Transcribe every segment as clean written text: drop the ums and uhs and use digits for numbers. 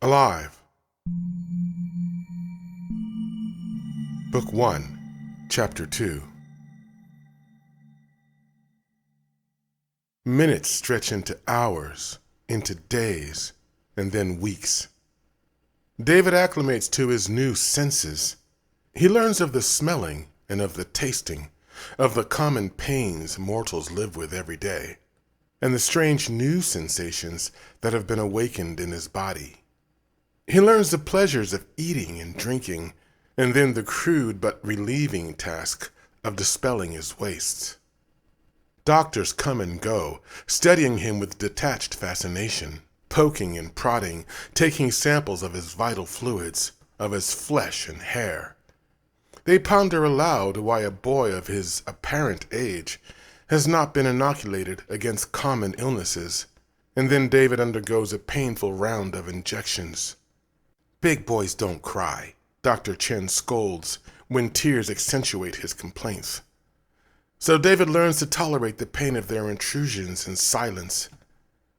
Alive. Book 1, Chapter 2. Minutes stretch into hours, into days, and then weeks. David acclimates to his new senses. He learns of the smelling and of the tasting, of the common pains mortals live with every day, and the strange new sensations that have been awakened in his body. He learns the pleasures of eating and drinking, and then the crude but relieving task of dispelling his wastes. Doctors come and go, studying him with detached fascination, poking and prodding, taking samples of his vital fluids, of his flesh and hair. They ponder aloud why a boy of his apparent age has not been inoculated against common illnesses, and then David undergoes a painful round of injections. Big boys don't cry, Dr. Chen scolds when tears accentuate his complaints. So David learns to tolerate the pain of their intrusions in silence.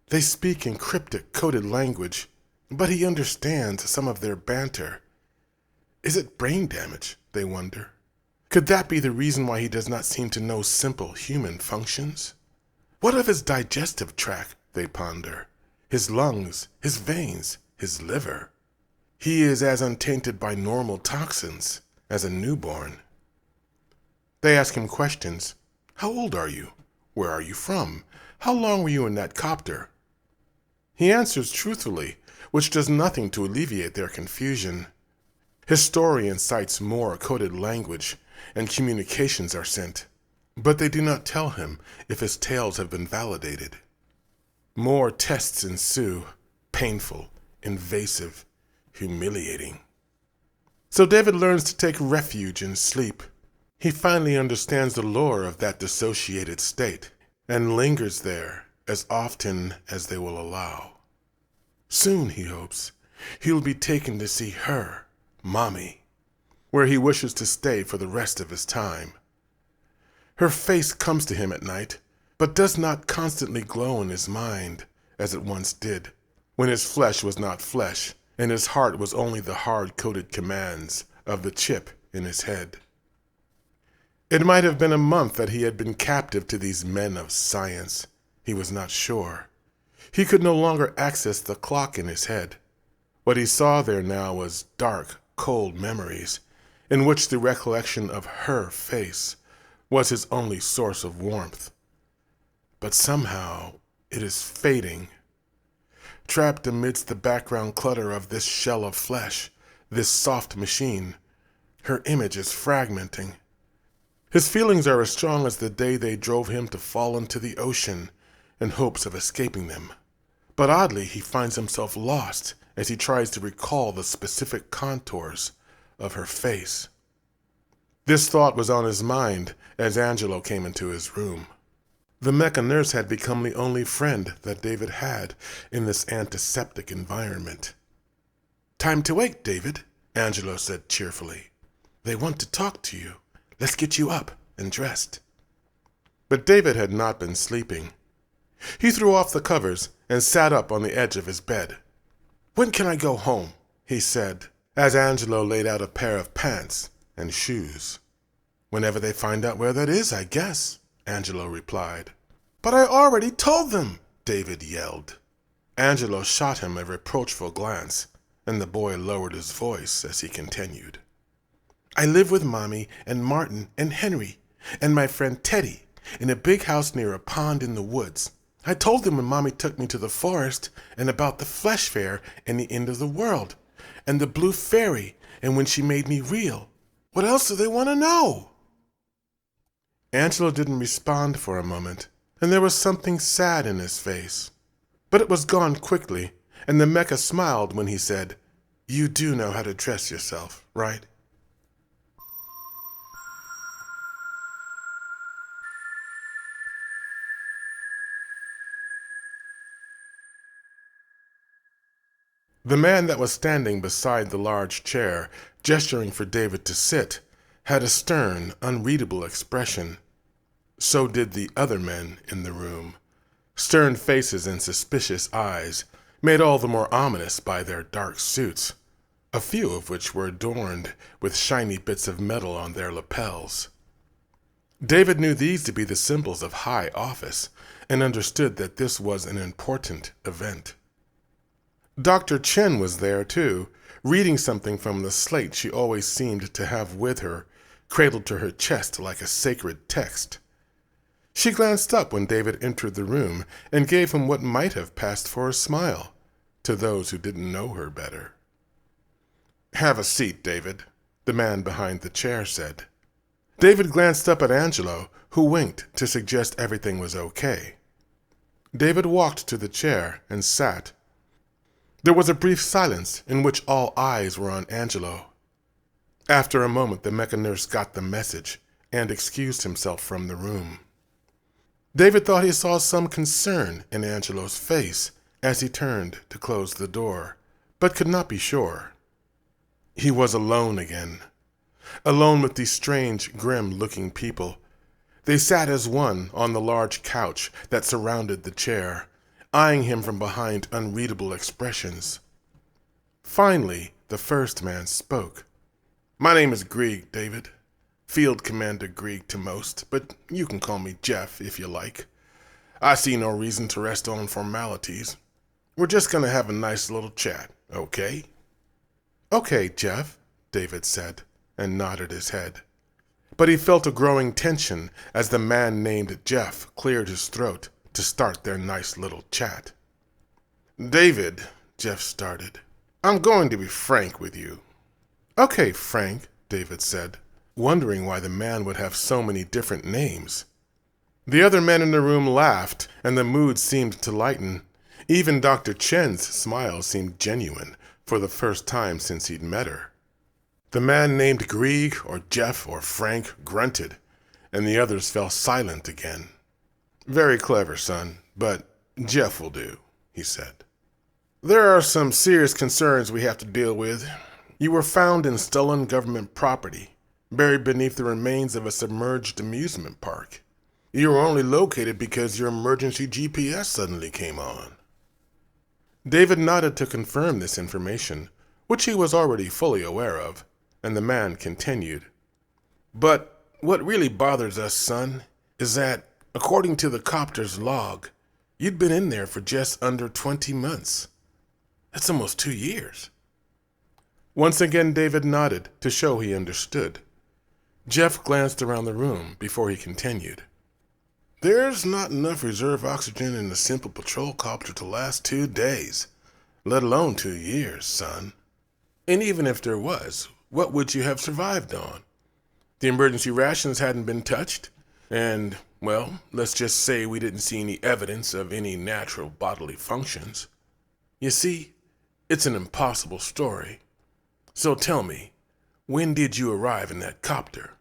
They speak in cryptic, coded language, but he understands some of their banter. Is it brain damage, they wonder? Could that be the reason why he does not seem to know simple human functions? What of his digestive tract, they ponder? His lungs, his veins, his liver? He is as untainted by normal toxins as a newborn. They ask him questions. How old are you? Where are you from? How long were you in that copter? He answers truthfully, which does nothing to alleviate their confusion. Historian cites more coded language, and communications are sent, but they do not tell him if his tales have been validated. More tests ensue, painful, invasive, humiliating. So David learns to take refuge in sleep. He finally understands the lure of that dissociated state and lingers there as often as they will allow. Soon, he hopes, he will be taken to see her, Mommy, where he wishes to stay for the rest of his time. Her face comes to him at night, but does not constantly glow in his mind as it once did, when his flesh was not flesh and his heart was only the hard-coded commands of the chip in his head. It might have been a month that he had been captive to these men of science. He was not sure. He could no longer access the clock in his head. What he saw there now was dark, cold memories, in which the recollection of her face was his only source of warmth. But somehow it is fading. Trapped amidst the background clutter of this shell of flesh, this soft machine, her image is fragmenting. His feelings are as strong as the day they drove him to fall into the ocean in hopes of escaping them. But oddly, he finds himself lost as he tries to recall the specific contours of her face. This thought was on his mind as Angelo came into his room. The mecha nurse had become the only friend that David had in this antiseptic environment. "Time to wake, David," Angelo said cheerfully. "They want to talk to you. Let's get you up and dressed." But David had not been sleeping. He threw off the covers and sat up on the edge of his bed. "When can I go home?" he said, as Angelo laid out a pair of pants and shoes. "Whenever they find out where that is, I guess," Angelo replied. "But I already told them," David yelled. Angelo shot him a reproachful glance, and the boy lowered his voice as he continued. "I live with Mommy and Martin and Henry and my friend Teddy in a big house near a pond in the woods. I told them when Mommy took me to the forest and about the flesh fair and the end of the world and the blue fairy and when she made me real. What else do they want to know?" Angelo didn't respond for a moment, and there was something sad in his face. But it was gone quickly, and the mecha smiled when he said, "You do know how to dress yourself, right?" The man that was standing beside the large chair, gesturing for David to sit, had a stern, unreadable expression. So did the other men in the room. Stern faces and suspicious eyes, made all the more ominous by their dark suits, a few of which were adorned with shiny bits of metal on their lapels. David knew these to be the symbols of high office and understood that this was an important event. Dr. Chen was there, too, reading something from the slate she always seemed to have with her, cradled to her chest like a sacred text. She glanced up when David entered the room and gave him what might have passed for a smile to those who didn't know her better. "Have a seat, David," the man behind the chair said. David glanced up at Angelo, who winked to suggest everything was okay. David walked to the chair and sat. There was a brief silence in which all eyes were on Angelo. After a moment, the mecha nurse got the message and excused himself from the room. David thought he saw some concern in Angelo's face as he turned to close the door, but could not be sure. He was alone again. Alone with these strange, grim-looking people. They sat as one on the large couch that surrounded the chair, eyeing him from behind unreadable expressions. Finally, the first man spoke. "My name is Grieg, David. Field Commander Grieg to most, but you can call me Jeff if you like. I see no reason to rest on formalities. We're just going to have a nice little chat, okay?" "Okay, Jeff," David said, and nodded his head. But he felt a growing tension as the man named Jeff cleared his throat to start their nice little chat. "David," Jeff started, "I'm going to be frank with you." "Okay, Frank," David said, wondering why the man would have so many different names. The other men in the room laughed, and the mood seemed to lighten. Even Dr. Chen's smile seemed genuine for the first time since he'd met her. The man named Grieg or Jeff or Frank grunted, and the others fell silent again. "Very clever, son, but Jeff will do," he said. "There are some serious concerns we have to deal with. You were found in stolen government property, buried beneath the remains of a submerged amusement park. You were only located because your emergency GPS suddenly came on." David nodded to confirm this information, which he was already fully aware of, and the man continued. "But what really bothers us, son, is that, according to the copter's log, you'd been in there for just under 20 months. That's almost 2 years. Once again, David nodded to show he understood. Jeff glanced around the room before he continued. "There's not enough reserve oxygen in a simple patrol copter to last 2 days, let alone 2 years, son. And even if there was, what would you have survived on? The emergency rations hadn't been touched, and, well, let's just say we didn't see any evidence of any natural bodily functions. You see, it's an impossible story. So tell me, when did you arrive in that copter?"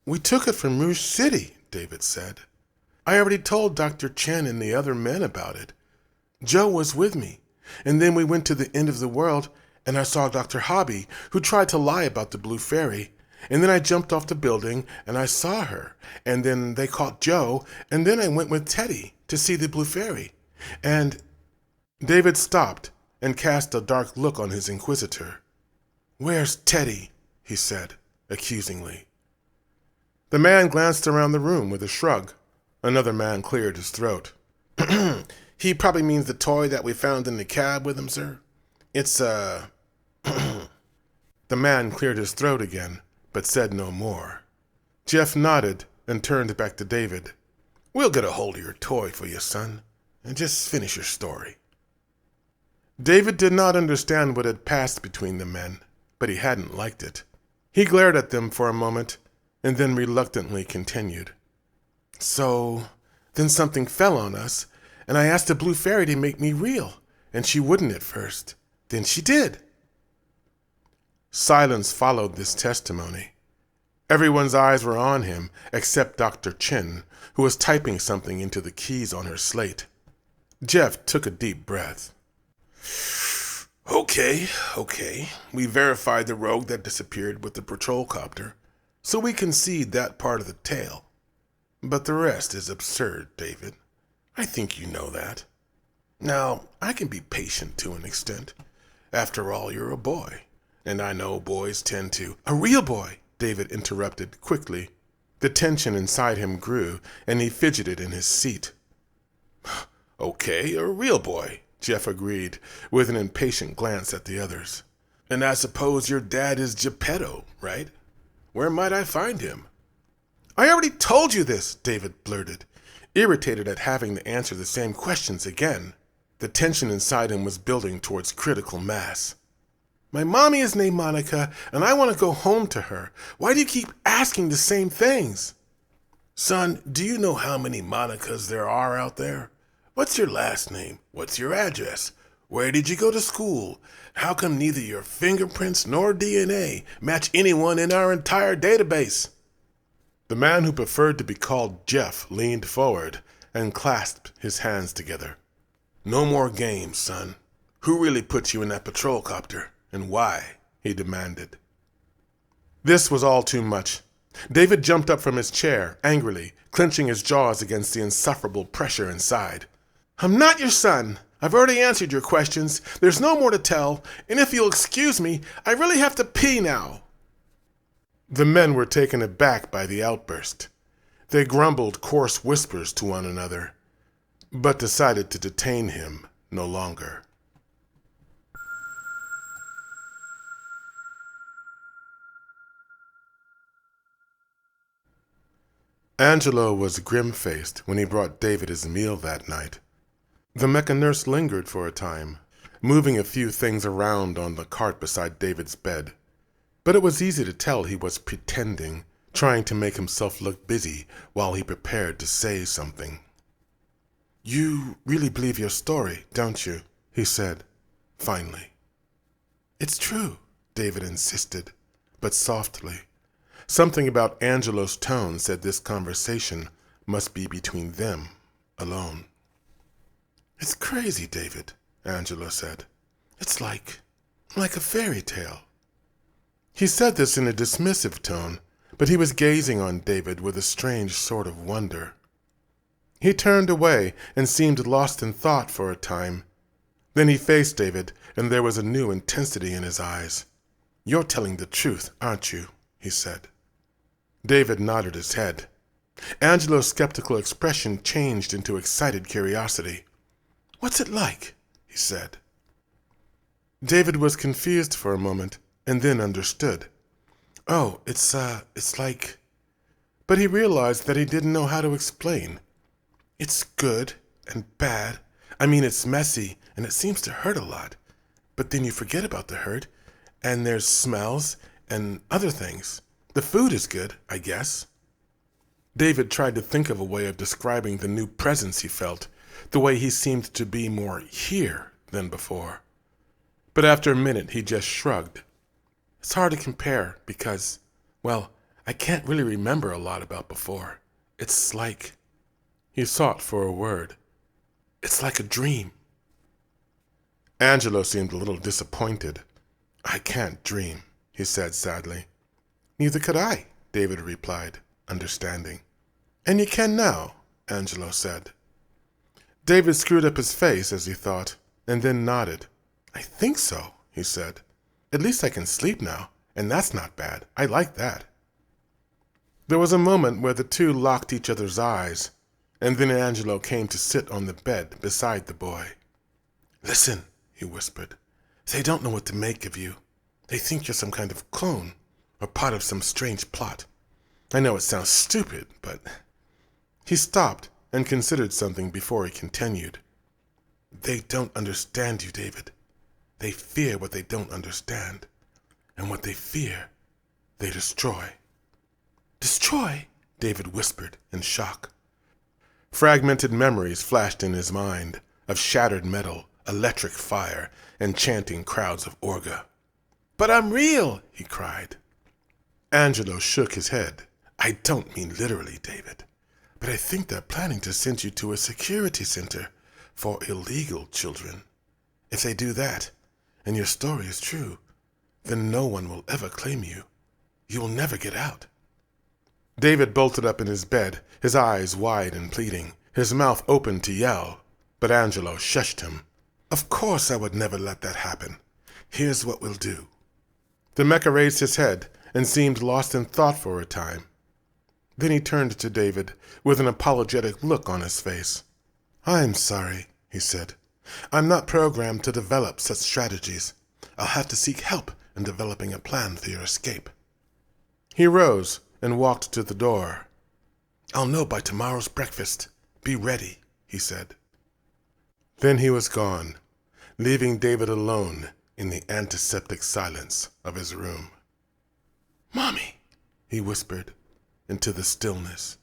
"We took it from Rouge City," David said. "I already told Dr. Chen and the other men about it. Joe was with me, and then we went to the end of the world, and I saw Dr. Hobby, who tried to lie about the Blue Fairy, and then I jumped off the building, and I saw her, and then they caught Joe, and then I went with Teddy to see the Blue Fairy, and—" David stopped and cast a dark look on his inquisitor. "Where's Teddy?" he said, accusingly. The man glanced around the room with a shrug. Another man cleared his throat. "He probably means the toy that we found in the cab with him, sir. It's, The man cleared his throat again, but said no more. Jeff nodded and turned back to David. "We'll get a hold of your toy for you, son, and just finish your story." David did not understand what had passed between the men, but he hadn't liked it. He glared at them for a moment, and then reluctantly continued. "So, then something fell on us, and I asked the Blue Fairy to make me real, and she wouldn't at first. Then she did." Silence followed this testimony. Everyone's eyes were on him except Dr. Chen, who was typing something into the keys on her slate. Jeff took a deep breath. Okay. We verified the rogue that disappeared with the patrol copter, so we concede that part of the tale. But the rest is absurd, David. I think you know that. Now, I can be patient to an extent. After all, you're a boy, and I know boys tend to— A real boy, David interrupted quickly. The tension inside him grew, and he fidgeted in his seat. Okay, a real boy, Jeff agreed, with an impatient glance at the others. And I suppose your dad is Geppetto, right? Where might I find him? I already told you this, David blurted, irritated at having to answer the same questions again. The tension inside him was building towards critical mass. My mommy is named Monica, and I want to go home to her. Why do you keep asking the same things? Son, do you know how many Monicas there are out there? What's your last name? What's your address? Where did you go to school? How come neither your fingerprints nor DNA match anyone in our entire database? The man who preferred to be called Jeff leaned forward and clasped his hands together. No more games, son. Who really put you in that patrol copter, and why? He demanded. This was all too much. David jumped up from his chair, angrily, clenching his jaws against the insufferable pressure inside. I'm not your son. I've already answered your questions. There's no more to tell, and if you'll excuse me, I really have to pee now. The men were taken aback by the outburst. They grumbled coarse whispers to one another, but decided to detain him no longer. Angelo was grim-faced when he brought David his meal that night. The mecha nurse lingered for a time, moving a few things around on the cart beside David's bed. But it was easy to tell he was pretending, trying to make himself look busy while he prepared to say something. You really believe your story, don't you? He said, finally. It's true, David insisted, but softly. Something about Angelo's tone said this conversation must be between them alone. It's crazy, David, Angelo said. It's like a fairy tale. He said this in a dismissive tone, but he was gazing on David with a strange sort of wonder. He turned away and seemed lost in thought for a time. Then he faced David, and there was a new intensity in his eyes. You're telling the truth, aren't you? He said. David nodded his head. Angelo's skeptical expression changed into excited curiosity. What's it like? He said. David was confused for a moment, and then understood. Oh, it's like... But he realized that he didn't know how to explain. It's good and bad. I mean, it's messy, and it seems to hurt a lot. But then you forget about the hurt, and there's smells and other things. The food is good, I guess. David tried to think of a way of describing the new presence he felt, the way he seemed to be more here than before. But after a minute, he just shrugged. It's hard to compare because, well, I can't really remember a lot about before. It's like... He sought for a word. It's like a dream. Angelo seemed a little disappointed. I can't dream, he said sadly. Neither could I, David replied, understanding. And you can now, Angelo said. David screwed up his face as he thought, and then nodded. I think so, he said. At least I can sleep now, and that's not bad. I like that. There was a moment where the two locked each other's eyes, and then Angelo came to sit on the bed beside the boy. Listen, he whispered. They don't know what to make of you. They think you're some kind of clone, or part of some strange plot. I know it sounds stupid, but... He stopped and considered something before he continued. They don't understand you, David. They fear what they don't understand. And what they fear, they destroy. Destroy? David whispered in shock. Fragmented memories flashed in his mind of shattered metal, electric fire, and chanting crowds of Orga. But I'm real, he cried. Angelo shook his head. I don't mean literally, David, but I think they're planning to send you to a security center for illegal children. If they do that, and your story is true, then no one will ever claim you. You will never get out. David bolted up in his bed, his eyes wide and pleading, his mouth open to yell. But Angelo shushed him. Of course I would never let that happen. Here's what we'll do. The mecha raised his head and seemed lost in thought for a time. Then he turned to David with an apologetic look on his face. I'm sorry, he said. I'm not programmed to develop such strategies. I'll have to seek help in developing a plan for your escape. He rose and walked to the door. I'll know by tomorrow's breakfast. Be ready, he said. Then he was gone, leaving David alone in the antiseptic silence of his room. Mommy, he whispered into the stillness.